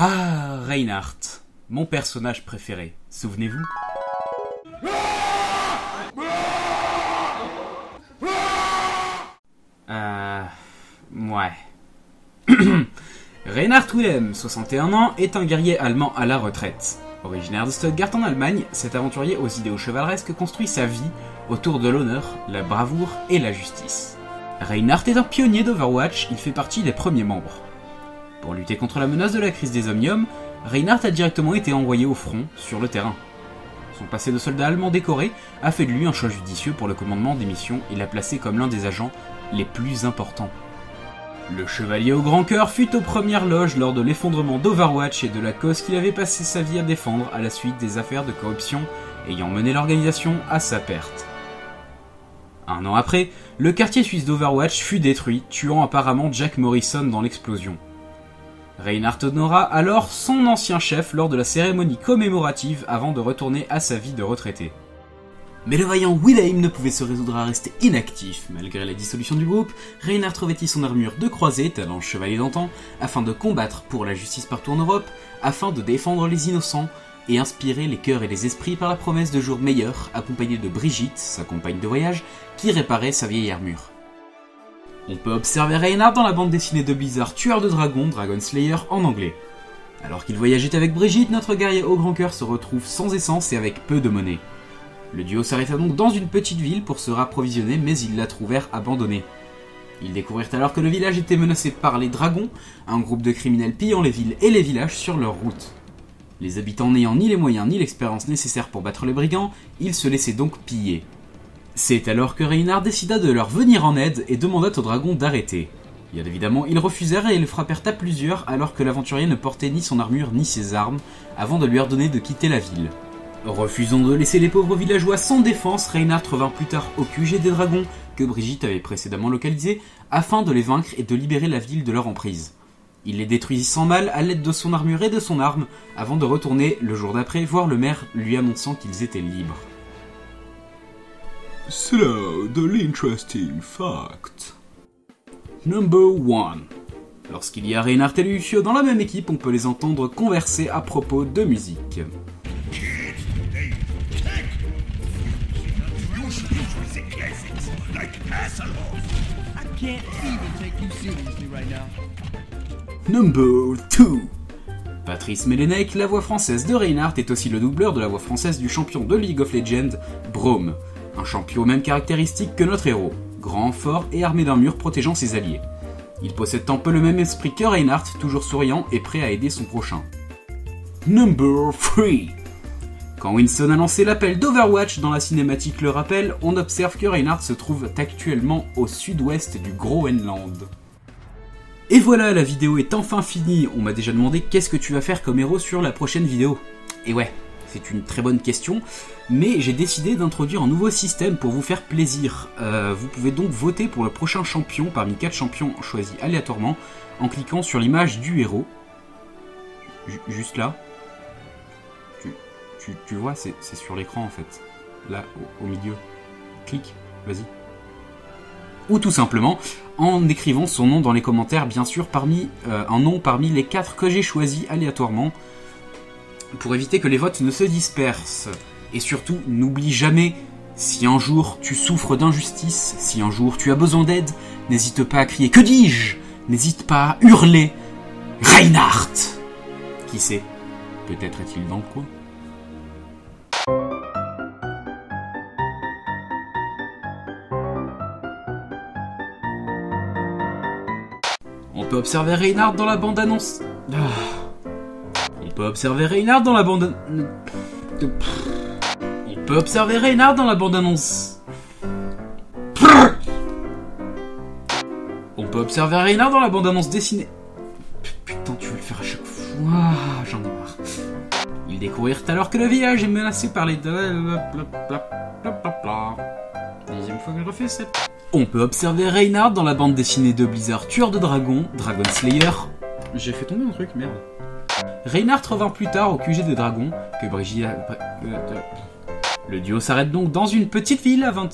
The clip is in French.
Ah, Reinhardt, mon personnage préféré, souvenez-vous? Ouais. Reinhard Willem, 61 ans, est un guerrier allemand à la retraite. Originaire de Stuttgart en Allemagne, cet aventurier aux idéaux chevaleresques construit sa vie autour de l'honneur, la bravoure et la justice. Reinhardt est un pionnier d'Overwatch, il fait partie des premiers membres. Pour lutter contre la menace de la crise des omniums, Reinhardt a directement été envoyé au front, sur le terrain. Son passé de soldat allemand décoré a fait de lui un choix judicieux pour le commandement des missions et l'a placé comme l'un des agents les plus importants. Le chevalier au grand cœur fut aux premières loges lors de l'effondrement d'Overwatch et de la cause qu'il avait passé sa vie à défendre à la suite des affaires de corruption ayant mené l'organisation à sa perte. Un an après, le quartier suisse d'Overwatch fut détruit, tuant apparemment Jack Morrison dans l'explosion. Reinhardt honora alors son ancien chef lors de la cérémonie commémorative avant de retourner à sa vie de retraité. Mais le vaillant Willem ne pouvait se résoudre à rester inactif. Malgré la dissolution du groupe, Reinhardt revêtit son armure de croisée, tel un chevalier d'antan, afin de combattre pour la justice partout en Europe, afin de défendre les innocents et inspirer les cœurs et les esprits par la promesse de jours meilleurs, accompagné de Brigitte, sa compagne de voyage, qui réparait sa vieille armure. On peut observer Reinhardt dans la bande dessinée de Blizzard Tueur de Dragons, Dragon Slayer en anglais. Alors qu'il voyageait avec Brigitte, notre guerrier au grand cœur se retrouve sans essence et avec peu de monnaie. Le duo s'arrêta donc dans une petite ville pour se rapprovisionner, mais ils la trouvèrent abandonnée. Ils découvrirent alors que le village était menacé par les dragons, un groupe de criminels pillant les villes et les villages sur leur route. Les habitants n'ayant ni les moyens ni l'expérience nécessaires pour battre les brigands, ils se laissaient donc piller. C'est alors que Reinhardt décida de leur venir en aide et demanda aux dragons d'arrêter. Bien évidemment, ils refusèrent et le frappèrent à plusieurs alors que l'aventurier ne portait ni son armure ni ses armes, avant de lui ordonner de quitter la ville. Refusant de laisser les pauvres villageois sans défense, Reinhardt revint plus tard au QG des dragons, que Brigitte avait précédemment localisé, afin de les vaincre et de libérer la ville de leur emprise. Il les détruisit sans mal à l'aide de son armure et de son arme, avant de retourner, le jour d'après, voir le maire lui annonçant qu'ils étaient libres. C'est là de l'interesting fact. Number 1. Lorsqu'il y a Reinhardt et Lucio dans la même équipe, on peut les entendre converser à propos de musique. Number 2. Patrice Melenek, la voix française de Reinhardt, est aussi le doubleur de la voix française du champion de League of Legends, Braum. Un champion aux mêmes caractéristiques que notre héros, grand, fort et armé d'un mur protégeant ses alliés. Il possède un peu le même esprit que Reinhardt, toujours souriant et prêt à aider son prochain. Number 3. Quand Winston a lancé l'appel d'Overwatch dans la cinématique le rappel, on observe que Reinhardt se trouve actuellement au sud-ouest du Groenland. Et voilà, la vidéo est enfin finie. On m'a déjà demandé qu'est-ce que tu vas faire comme héros sur la prochaine vidéo. Et ouais, c'est une très bonne question, mais j'ai décidé d'introduire un nouveau système pour vous faire plaisir. Vous pouvez donc voter pour le prochain champion parmi 4 champions choisis aléatoirement en cliquant sur l'image du héros. Juste là. Tu vois, c'est sur l'écran en fait. Là, au milieu. Clique, vas-y. Ou tout simplement en écrivant son nom dans les commentaires, bien sûr, un nom parmi les 4 que j'ai choisis aléatoirement, pour éviter que les votes ne se dispersent. Et surtout, n'oublie jamais, si un jour tu souffres d'injustice, si un jour tu as besoin d'aide, n'hésite pas à crier « Que dis-je » N'hésite pas à hurler « Reinhardt !» Qui sait, peut-être est-il dans le coin. On peut observer Reinhardt dans la bande-annonce. On peut observer Reinhardt dans la bande... On peut observer Reinhardt dans la bande-annonce. On peut observer Reinhardt dans la bande-annonce dessinée. Putain, tu veux le faire à chaque fois. J'en ai marre. Ils découvrirent alors que le village est menacé par les... Deuxième fois que je refais cette... On peut observer Reinhardt dans la bande dessinée de Blizzard Tueur de Dragons, Dragon Slayer. J'ai fait tomber un truc, merde. Reinhardt revint plus tard au QG des dragons que Brigitte... Le duo s'arrête donc dans une petite ville avant de...